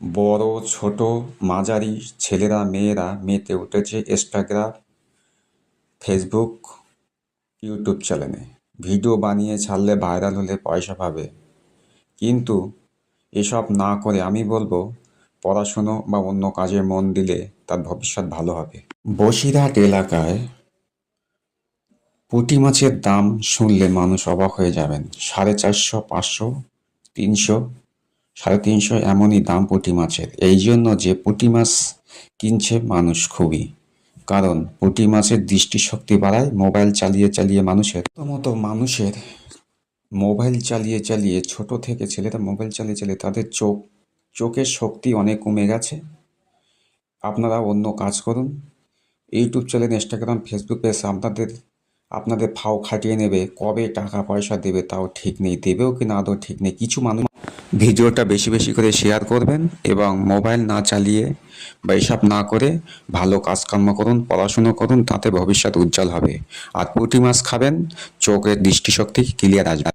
বড় ছোট মাঝারি ছেলেরা মেয়েরা মেতে উঠেছে ইনস্টাগ্রাম, ফেসবুক, ইউটিউব চ্যানেলে। ভিডিও বানিয়ে ছাড়লে ভাইরাল হলে পয়সা পাবে। কিন্তু এসব না করে আমি বলবো পড়াশুনো বা অন্য কাজে মন দিলে তার ভবিষ্যৎ ভালো হবে। বসিরহাট এলাকায় পুঁটি মাছের দাম শুনলে মানুষ অবাক হয়ে যাবেন। 450, 500, 300, 350 এমনই দাম পুঁটি মাছের। এই জন্য যে পুঁটি মাছ কিনছে মানুষ খুবই, কারণ পুঁটি মাছের দৃষ্টিশক্তি বাড়ায় মোবাইল চালিয়ে চালিয়ে মানুষের মোবাইল চালিয়ে চালিয়ে ছোট থেকে ছেলেরা মোবাইল চালিয়ে চালিয়ে তাদের চোখের শক্তি অনেক কমে গেছে। আপনারা অন্য কাজ করুন। YouTube channel, Instagram, Facebook page আপনাদের ফাও খাটিয়ে নেবে। কবে টাকা পয়সা দেবে তাও ঠিক নেই, দেবেও কি না আদৌ ঠিক নেই। কিছু মানুষ ভিডিওটা বেশি বেশি করে শেয়ার করবেন এবং মোবাইল না চালিয়ে বা এসব না করে ভালো কাজকর্ম করুন, পড়াশুনো করুন, তাতে ভবিষ্যৎ উজ্জ্বল হবে। আর পুঁটি মাছ খাবেন, চোখের দৃষ্টিশক্তি ক্লিয়ার আসবে।